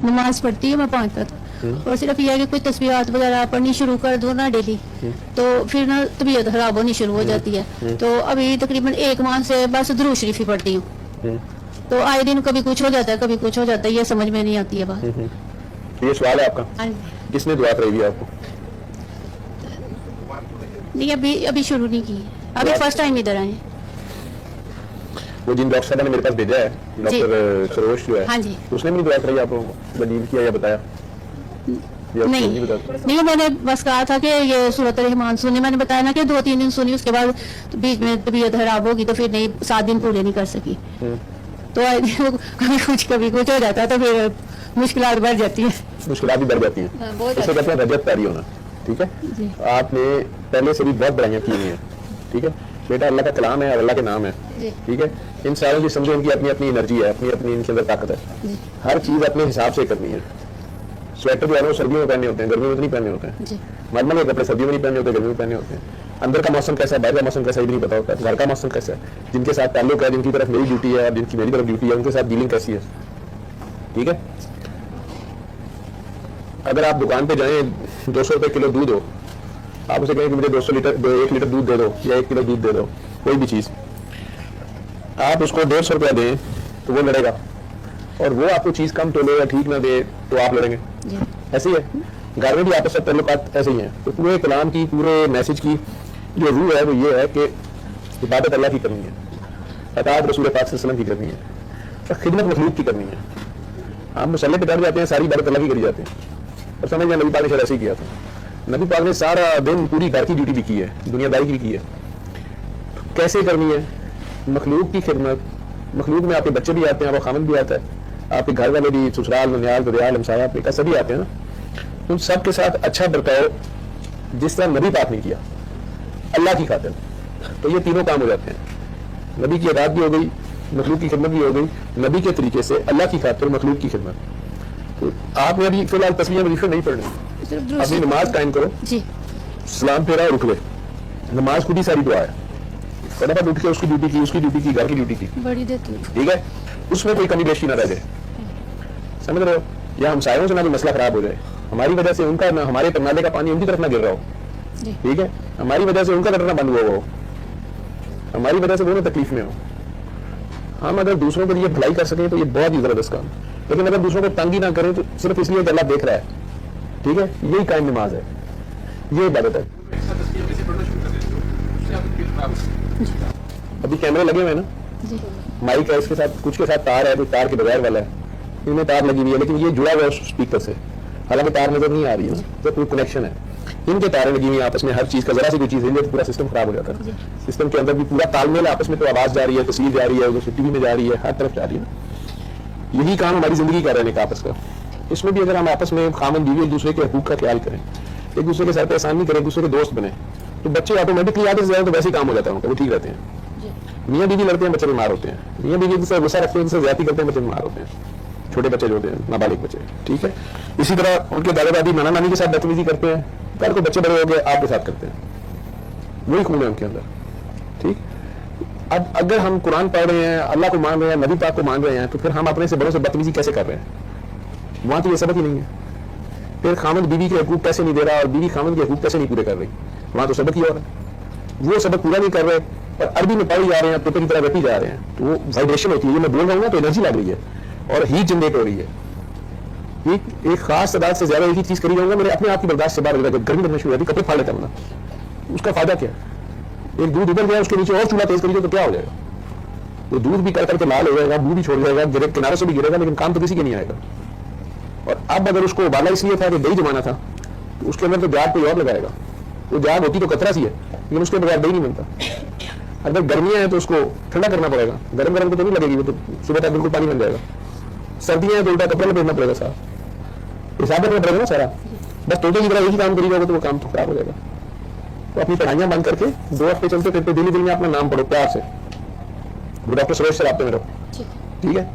नमाज पढ़ती हूँ मैं 5 वक्त और सिर्फ यह है कि कोई तस्बीहात वगैरह पढ़नी शुरू कर दो ना डेली तो फिर ना तबीयत खराब होनी शुरू हो जाती है। तो अभी तकरीबन 1 माह से बस दुरूद शरीफ ही पढ़ती हूँ। तो आए दिन कभी कुछ हो जाता है कभी कुछ हो जाता है, ये समझ में नहीं आती है बात। ये सवाल है आपका, किसने दुआ कराई है आपको? नहीं अभी शुरू नहीं की, अभी फर्स्ट टाइम इधर आए। वो जिन डॉक्टर साहब ने मेरे पास भेजा है, डॉक्टर सरोज जो है, हाँ जी, उसने भी दुआ कराई आप लोगों को? दलील किया या बताया? नहीं मैंने बस कहा था कि ये सूरत रहमान सुनी, मैंने बताया ना कि 2-3 दिन सुनी, उसके बाद तो बीच में तबीयत खराब होगी तो फिर नहीं 7 दिन पूरे नहीं कर सकी। तो कभी कुछ हो जाता है तो फिर मुश्किलात बढ़ जाती है। मुश्किलात भी बढ़ जाती हैं, इसे कहते हैं रजत तारी होना। ठीक है, आपने पहले से भी बहुत बढ़ाइयाँ की हुई हैं। ठीक है बेटा, अल्लाह का कलाम है और अल्लाह के नाम है। ठीक है, इन सारों की समझो इनकी अपनी अपनी एनर्जी है, अपनी अपनी इनके अंदर ताकत है। हर चीज़ अपने हिसाब से करनी है। स्वेटर जो है वो सर्दियों में पहनने होते हैं, गर्मियों में नहीं पहनने होते हैं। नॉर्मल कपड़े सर्दियों में नहीं पहनने होते, गर्मियों में पहनने होते हैं। अंदर का मौसम कैसा है, बाहर का मौसम कैसा है ये भी नहीं पता होता है। घर का मौसम कैसा है, जिनके साथ ताल्लुक है, जिनकी तरफ मेरी ड्यूटी है, जिनकी मेरी तरफ ड्यूटी है, उनके साथ डीलिंग कैसी है। ठीक है, अगर आप दुकान पे जाएं 200 रुपये किलो दूध हो, आप उसे कहें कि मुझे 1 लीटर दूध दे दो या 1 किलो दूध दे दो, कोई भी चीज़, आप उसको 150 रुपया दें तो वो लड़ेगा, और वो आपको चीज़ कम तोले या ठीक ना दे तो आप लड़ेंगे। ऐसे ही है, घर में भी आपस में ताल्लुकात ऐसे ही हैं। तो पूरे कलाम की, पूरे मैसेज की जो रूह है वो ये है कि इबादत अल्लाह की करनी है, अताअत रसूल पाक सल्लल्लाहु अलैहि वसल्लम की करनी है, और खिदमत मखलूक की करनी है। आप मसल्ले पे चढ़ जाते हैं, सारी इबादत अल्लाह की करी जाती है। और समझ नबी पाक ने शायद ऐसे ही किया था। नबी पाक ने सारा दिन पूरी घर की ड्यूटी भी की है, दुनियादारी की भी की है। कैसे करनी है? मखलूक की खिदमत। मखलूक में आपके बच्चे भी आते हैं, आपका खामन भी आता है, आपके घर वाले भी, ससुराल, ननियाल, दरियाल, हमसाया, पेका सभी आते हैं ना। उन सब के साथ अच्छा बर्ताव जिस तरह नबी पाक ने किया अल्लाह की खातिर, तो ये तीनों काम हो जाते हैं। नबी की अदात भी हो गई, मखलूक की खिदमत भी हो गई, नबी के तरीके से अल्लाह की खातिर मखलूक की खिदमत। तो आपने अभी फिलहाल तस्वीर वजीफे नहीं पढ़नी, अपनी नमाज कायम करो, सलाम फेरा और उठ गए। नमाज खुद ही सारी दुआ है, फटाफट उठ के उसकी ड्यूटी की, उसकी ड्यूटी की, घर की ड्यूटी की, बड़ी देती है। ठीक है, उसमें कोई कमी बेशी ना रह जाए, समझ रहे हो? या हमसायों से ना कोई मसला खराब हो जाए, हमारी वजह से उनका ना, हमारे नाले का पानी उनकी तरफ ना गिर रहा हो। ठीक है, हमारी वजह से उनका कटना बंद हुआ हो, हमारी वजह से वो ना तकलीफ में हो। हम अगर दूसरों के लिए भलाई कर सकें तो ये बहुत ही जबरदस्त काम, लेकिन अगर दूसरों को तंगी ना करें तो सिर्फ इसलिए कि अल्लाह देख रहा है। ठीक है, यही कायम नमाज है, ये इबादत है। अभी कैमरे लगे हुए हैं ना, माइक है, इसके साथ कुछ के साथ तार है, कुछ तार के बगैर वाला है, इनमें तार लगी हुई है, लेकिन ये जुड़ा हुआ है स्पीकर से, हालांकि तार नजर नहीं आ रही है ना, तो कोई कनेक्शन है। इनके तारें लगी हुई हैं आपस में, हर चीज का जरा सी कोई चीज है तो पूरा सिस्टम खराब हो जाता है। सिस्टम के अंदर भी पूरा तालमेल आपस में, तो आवाज जा रही है, तस्वीर जा रही है, टीवी में जा रही है, हर तरफ जा रही है। यही काम हमारी जिंदगी का रहने का आपस का। इसमें भी अगर हम आपस में खामन बीवी एक दूसरे के हकूक का ख्याल करें, एक दूसरे के साथ एहसान नहीं करें, एक दूसरे के दोस्त बने, तो बच्चे ऑटोमेटिकली आते से तो वैसे ही काम हो जाता है उनका, वो ठीक रहते हैं। मियाँ बीवी लड़ते हैं, बच्चे बीमार होते हैं, मियाँ बीवी से गुस्सा रखते हैं, उनसे ज्यादा करते हैं, बच्चे बीमार होते हैं, छोटे बच्चे जो होते हैं, नाबालिग बच्चे। ठीक है, इसी तरह उनके दादा दादी, नाना नानी के साथ बदतमीजी करते हैं, कल को बच्चे बड़े हो गए आपके साथ करते हैं, वही खून है उनके अंदर। ठीक, अब अगर हम कुरान पढ़ रहे हैं, अल्लाह को मान रहे हैं, नबी पाक को मान रहे हैं, तो फिर हम अपने से बड़ों से बदतमीजी कैसे कर रहे हैं? वहां तो ये सबक ही नहीं है। फिर खामद बीवी के हकूक कैसे नहीं दे रहा और बीवी खामद के हकूक कैसे नहीं पूरे कर रही? वहां तो सबक ही और है, वो सबक पूरा नहीं कर रहे और अरबी में पढ़ी जा रहे हैं, तोते की तरह रटी जा रहे हैं, तो वो वाइब्रेशन होती है। ये मैं बोल रहा हूँ ना, तो एनर्जी लग रही है और हीट जनरेट हो रही है। एक खास तादाद से ज्यादा एक ही चीज करी जाऊंगा, मेरे अपने आप की बर्दाश्त से बाहर हो जाएगा, गर्मी लगना शुरू हो जाती, कपड़े फाड़ लेता हूँ ना, उसका फायदा क्या है? एक दूध उबल गया, उसके नीचे और चूल्हा तेज करिए तो क्या हो जाएगा? वो दूध भी कर करके लाल हो जाएगा, मुंह भी छोड़ जाएगा, गिरे किनारे से भी गिरेगा, लेकिन काम तो किसी के नहीं आएगा। और अब अगर उसको उबाला इसलिए था कि दही जमाना था, तो उसके अंदर तो जाग कोई और लगाएगा, वो जाग होती तो कतरा सी है, लेकिन उसके बगैर दही नहीं बनता। अगर गर्मियां हैं तो उसको ठंडा करना पड़ेगा, गर्म गर्म तो नहीं लगेगी, वो तो सुबह तक बिल्कुल पानी बन जाएगा। सर्दियां हैं तो उल्टा कपड़ा लपेटना पड़ेगा, सारा हिसाब रखना पड़ेगा ना सारा। बस तोते की तरह एक ही काम करी जाओगे तो वो काम तो खराब हो जाएगा। तो अपनी पढ़ाइयां बंद करके 2 हफ्ते चलते फिरते दिल्ली में अपना नाम पढ़ो प्यार से, वो डॉक्टर सरोज से राब्ते में रहो। ठीक है।